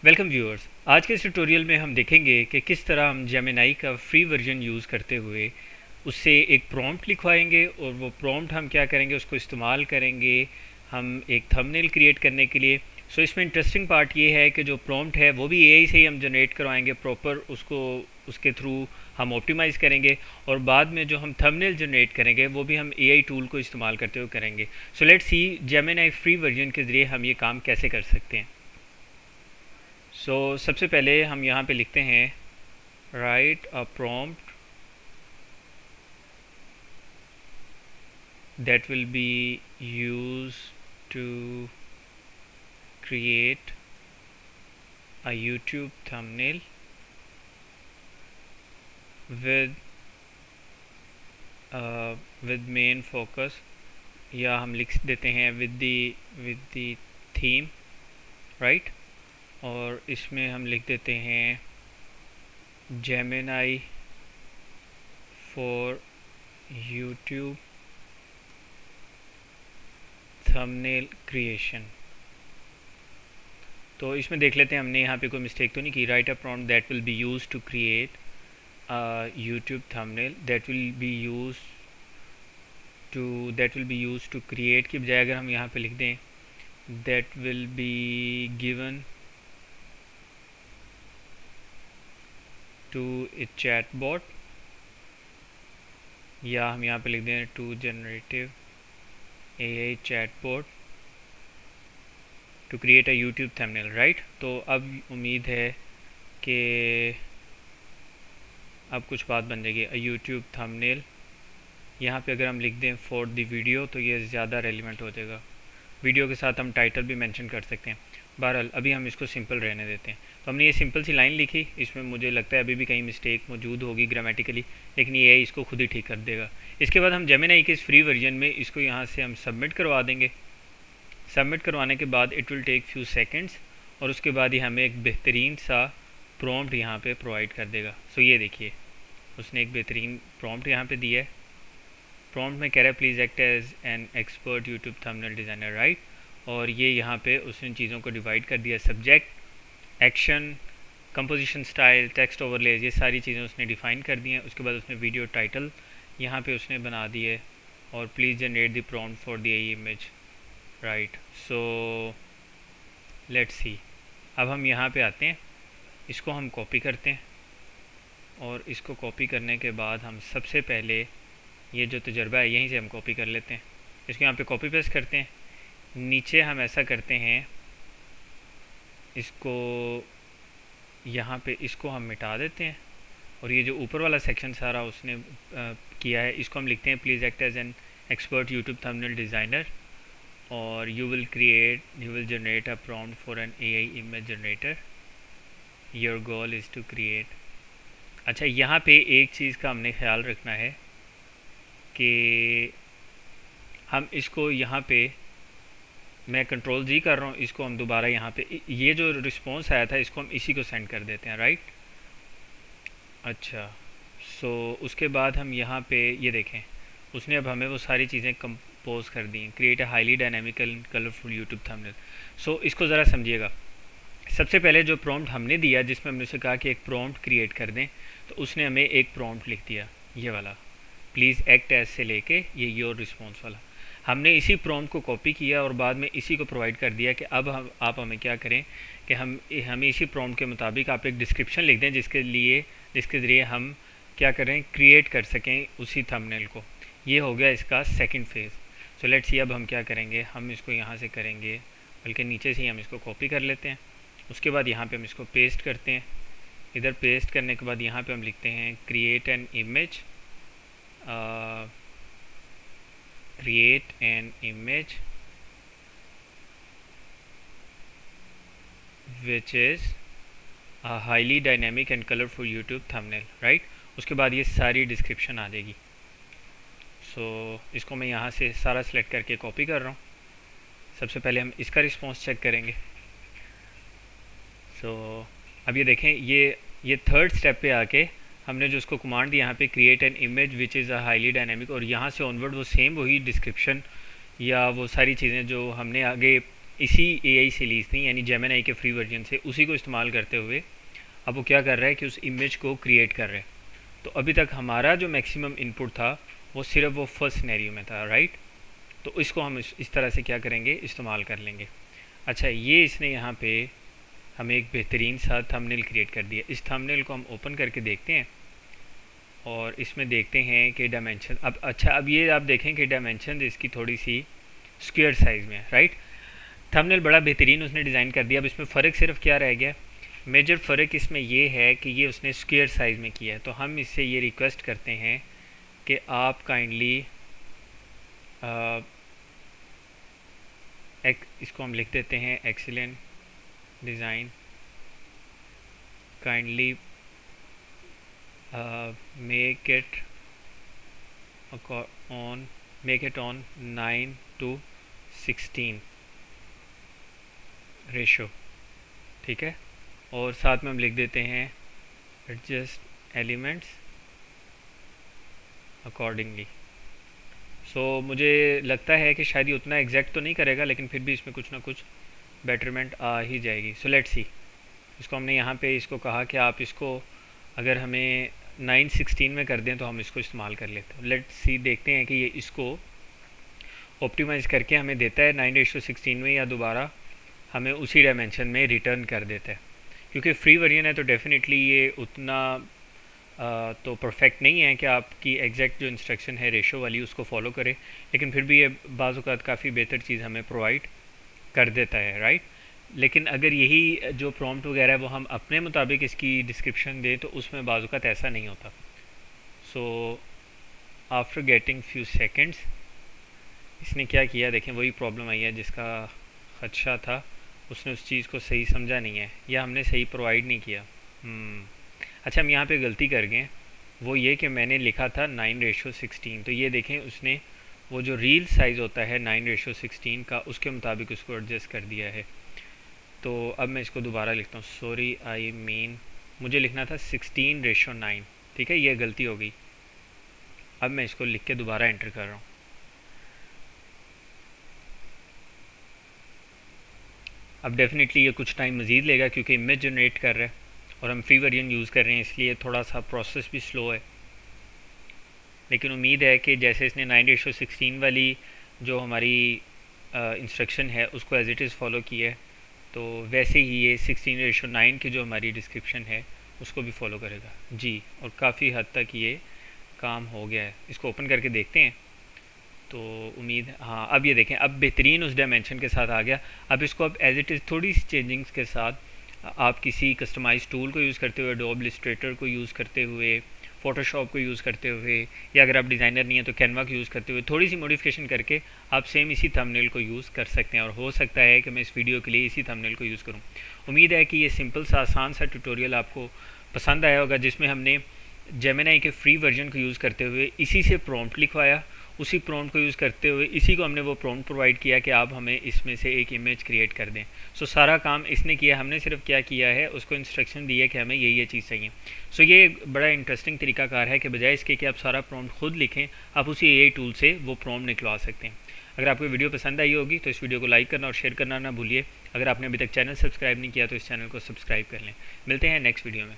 Welcome viewers. आज के इस ट्यूटोरियल में हम देखेंगे कि किस तरह हम जेमिनाई का फ्री वर्जन यूज़ करते हुए उससे एक प्रॉम्प्ट लिखवाएंगे और वो प्रॉम्प्ट हम क्या करेंगे, उसको इस्तेमाल करेंगे हम एक थंबनेल क्रिएट करने के लिए। इसमें इंटरेस्टिंग पार्ट ये है कि जो प्रॉम्प्ट है वो भी एआई से ही हम जनरेट करवाएंगे प्रॉपर, उसको उसके थ्रू हम ऑप्टिमाइज़ करेंगे और बाद में जो हम थंबनेल जनरेट करेंगे वो भी हम एआई टूल को इस्तेमाल करते हुए करेंगे। So let's see Gemini free version के ज़रिए हम ये काम कैसे कर सकते हैं। सबसे पहले हम यहाँ पे लिखते हैं write a prompt that will be use to create a YouTube thumbnail with with main focus, या हम लिख देते हैं विद द थीम, राइट। और इसमें हम लिख देते हैं Gemini for YouTube thumbnail creation. तो इसमें देख लेते हैं हमने यहाँ पे कोई मिस्टेक तो नहीं की। Write a prompt that will be use to create YouTube thumbnail that will be use to create की बजाय अगर हम यहाँ पे लिख दें that will be given to a chatbot, या हम यहाँ पे लिख दें to generative AI chatbot to create a YouTube thumbnail, right. तो अब उम्मीद है कि अब कुछ बात बन जाएगी। अ यूट्यूब थंबनेल यहाँ पे अगर हम लिख दें फॉर द वीडियो तो ये ज़्यादा रेलिवेंट हो जाएगा। वीडियो के साथ हम टाइटल भी मेंशन कर सकते हैं। बहरहाल अभी हम इसको सिंपल रहने देते हैं। तो हमने ये सिंपल सी लाइन लिखी, इसमें मुझे लगता है अभी भी कहीं मिस्टेक मौजूद होगी ग्रामेटिकली, लेकिन ये इसको खुद ही ठीक कर देगा। इसके बाद हम जेमिनाई के इस फ्री वर्जन में इसको यहाँ से हम सबमिट करवा देंगे। सबमिट करवाने के बाद it will take few seconds और उसके बाद ही हमें एक बेहतरीन सा प्रॉम्प्ट यहाँ पे प्रोवाइड कर देगा। ये देखिए उसने एक बेहतरीन प्रॉम्प्ट यहाँ पे दिया है। प्रॉम्प्ट में कह रहा है please act as an expert YouTube thumbnail designer, right. और ये यहाँ पे उसने चीज़ों को डिवाइड कर दिया, subject, action, composition style, text overlays, ये सारी चीज़ें उसने डिफ़ाइन कर दी हैं। उसके बाद उसने वीडियो टाइटल यहाँ पे उसने बना दी है और please generate the prompt for the image, right. Let's see. अब हम यहाँ पे आते हैं, इसको हम कॉपी करते हैं और इसको कॉपी करने के बाद हम सबसे पहले ये जो तजर्बा है यहीं से हम कॉपी कर लेते हैं। इसको यहाँ पे कॉपी पेस्ट करते हैं। नीचे हम ऐसा करते हैं, इसको यहाँ पे इसको हम मिटा देते हैं और ये जो ऊपर वाला सेक्शन सारा उसने किया है इसको हम लिखते हैं please act as an expert YouTube thumbnail designer और you will generate a prompt for an AI image generator, your goal is to create. अच्छा, यहाँ पे एक चीज़ का हमने ख्याल रखना है कि हम इसको यहाँ पे, मैं कंट्रोल जी कर रहा हूँ, इसको हम दोबारा यहाँ पे ये जो रिस्पॉन्स आया था इसको हम इसी को सेंड कर देते हैं, राइट। अच्छा, उसके बाद हम यहाँ पे ये देखें उसने अब हमें वो सारी चीज़ें कंपोज कर दी हैं। Create a highly dynamic and colourful YouTube thumbnail. इसको ज़रा समझिएगा। सबसे पहले जो प्रॉम्प्ट हमने दिया जिसमें हमने उसे कहा कि एक प्रॉम्प्ट क्रिएट कर दें, तो उसने हमें एक प्रॉम्प्ट लिख दिया ये वाला, प्लीज़ एक्ट एज से लेके ये योर रिस्पॉन्स वाला। हमने इसी प्रॉम्प्ट को कॉपी किया और बाद में इसी को प्रोवाइड कर दिया कि अब आप हमें क्या करें कि हमें इसी प्रॉम्प्ट के मुताबिक आप एक डिस्क्रिप्शन लिख दें जिसके ज़रिए हम क्या करें, क्रिएट कर सकें उसी थंबनेल को। ये हो गया इसका सेकंड फेज़। लेट्स सी अब हम क्या करेंगे, हम इसको यहाँ से करेंगे, बल्कि नीचे से ही हम इसको कॉपी कर लेते हैं। उसके बाद यहाँ पे हम इसको पेस्ट करते हैं। इधर पेस्ट करने के बाद यहाँ पे हम लिखते हैं create an image, create an image which is a highly dynamic and colorful YouTube thumbnail, right। उसके बाद ये सारी डिस्क्रिप्शन आ जाएगी। इसको मैं यहाँ से सारा सेलेक्ट करके कॉपी कर रहा हूँ। सबसे पहले हम इसका रिस्पॉन्स चेक करेंगे। अब ये देखें, ये थर्ड स्टेप पे आके हमने जो उसको कमांड दी यहाँ पे create an image which is a highly dynamic, और यहाँ से ऑनवर्ड वो सेम वही डिस्क्रिप्शन या वो सारी चीज़ें जो हमने आगे इसी एआई से ली थी, यानी जेमिनी के फ्री वर्जन से, उसी को इस्तेमाल करते हुए अब वो क्या कर रहा है कि उस इमेज को क्रिएट कर रहा है। तो अभी तक हमारा जो मैक्सिमम इनपुट था वो सिर्फ वो फर्स्ट सिनेरियो में था, राइट। तो इसको हम इस तरह से क्या करेंगे, इस्तेमाल कर लेंगे। अच्छा, ये इसने यहाँ पे हमें एक बेहतरीन सा थंबनेल क्रिएट कर दिया। इस थंबनेल को हम ओपन करके देखते हैं और इसमें देखते हैं कि डायमेंशन, अब अच्छा अब ये आप देखें कि डायमेंशन इसकी थोड़ी सी स्क्वायर साइज़ में है, राइट। थंबनेल बड़ा बेहतरीन उसने डिज़ाइन कर दिया। अब इसमें फ़र्क सिर्फ क्या रह गया, मेजर फ़र्क इसमें ये है कि ये उसने स्क्वायर साइज़ में किया है। तो हम इससे ये रिक्वेस्ट करते हैं कि आप काइंडली इसको हम लिख देते हैं excellent design, kindly make it on 9:16 ratio, ठीक है। और साथ में हम लिख देते हैं एडजस्ट एलिमेंट्स अकॉर्डिंगली। सो मुझे लगता है कि शायद ये उतना एग्जैक्ट तो नहीं करेगा, लेकिन फिर भी इसमें कुछ ना कुछ बेटरमेंट आ ही जाएगी। सो लेट्स सी, इसको हमने यहाँ पे इसको कहा कि आप इसको अगर हमें 9:16 में कर दें तो हम इसको इस्तेमाल कर लेते हैं। लेट्स सी, देखते हैं कि ये इसको ऑप्टिमाइज़ करके हमें देता है 9:16 में, या दोबारा हमें उसी डायमेंशन में रिटर्न कर देता है। क्योंकि फ्री वर्जन है तो डेफिनेटली ये उतना तो परफेक्ट नहीं है कि आपकी एग्जैक्ट जो इंस्ट्रक्शन है रेशो वाली उसको फॉलो करे, लेकिन फिर भी ये बाज़ औक़ात काफ़ी बेहतर चीज़ हमें प्रोवाइड कर देता है, राइट। लेकिन अगर यही जो प्रॉम्प्ट वगैरह है वो हम अपने मुताबिक इसकी डिस्क्रिप्शन दें तो उसमें बाज़ औक़ात ऐसा नहीं होता। So after getting few seconds इसने क्या किया, देखें वही प्रॉब्लम आई है जिसका ख़दशा था। उसने उस चीज़ को सही समझा नहीं है या हमने सही प्रोवाइड नहीं किया। अच्छा, हम यहाँ पे गलती कर गए, वो ये कि मैंने लिखा था 9:16। तो ये देखें उसने वो जो रील साइज़ होता है 9:16 का उसके मुताबिक उसको एडजस्ट कर दिया है। तो अब मैं इसको दोबारा लिखता हूँ, सॉरी आई मीन मुझे लिखना था 16:9, ठीक है, ये गलती हो गई। अब मैं इसको लिख के दोबारा एंटर कर रहा हूँ। अब डेफिनेटली ये कुछ टाइम मज़ीद लेगा क्योंकि इमेज जनरेट कर रहा है और हम फ्री वर्जन यूज़ कर रहे हैं, इसलिए थोड़ा सा प्रोसेस भी स्लो है। लेकिन उम्मीद है कि जैसे इसने 9:16 वाली जो हमारी इंस्ट्रक्शन है उसको एज इट इज़ फॉलो किया है, तो वैसे ही ये 16:9 की जो हमारी डिस्क्रिप्शन है उसको भी फॉलो करेगा जी। और काफ़ी हद तक ये काम हो गया है। इसको ओपन करके देखते हैं तो उम्मीद, हाँ अब ये देखें, अब बेहतरीन उस डायमेंशन के साथ आ गया। अब इसको अब एज इट इज़ थोड़ी सी चेंजिंग्स के साथ आप किसी कस्टमाइज टूल को यूज़ करते हुए, एडोब इलस्ट्रेटर को यूज़ करते हुए, फ़ोटोशॉप को यूज़ करते हुए, या अगर आप डिज़ाइनर नहीं है तो कैनवा को यूज़ करते हुए थोड़ी सी मॉडिफिकेशन करके आप सेम इसी थंबनेल को यूज़ कर सकते हैं। और हो सकता है कि मैं इस वीडियो के लिए इसी थंबनेल को यूज़ करूँ। उम्मीद है कि ये सिंपल सा आसान सा ट्यूटोरियल आपको पसंद आया होगा, जिसमें हमने जेमिनी के फ्री वर्जन को यूज़ करते हुए इसी से प्रॉम्प्ट लिखवाया, उसी प्रॉम्प्ट को यूज़ करते हुए इसी को हमने वो प्रॉम्प्ट प्रोवाइड किया कि आप हमें इसमें से एक इमेज क्रिएट कर दें। सो सारा काम इसने किया, हमने सिर्फ क्या किया है, उसको इंस्ट्रक्शन दी है कि हमें ये चीज़ चाहिए। सो ये बड़ा इंटरेस्टिंग तरीकाकार है कि बजाय इसके कि आप सारा प्रॉम्प्ट खुद लिखें, आप उसी एआई टूल से वो प्रॉम्प्ट निकलवा सकते हैं। अगर आपको वीडियो पसंद आई होगी तो इस वीडियो को लाइक करना और शेयर करना ना भूलिए। अगर आपने अभी तक चैनल सब्सक्राइब नहीं किया तो इस चैनल को सब्सक्राइब कर लें। मिलते हैं नेक्स्ट वीडियो में।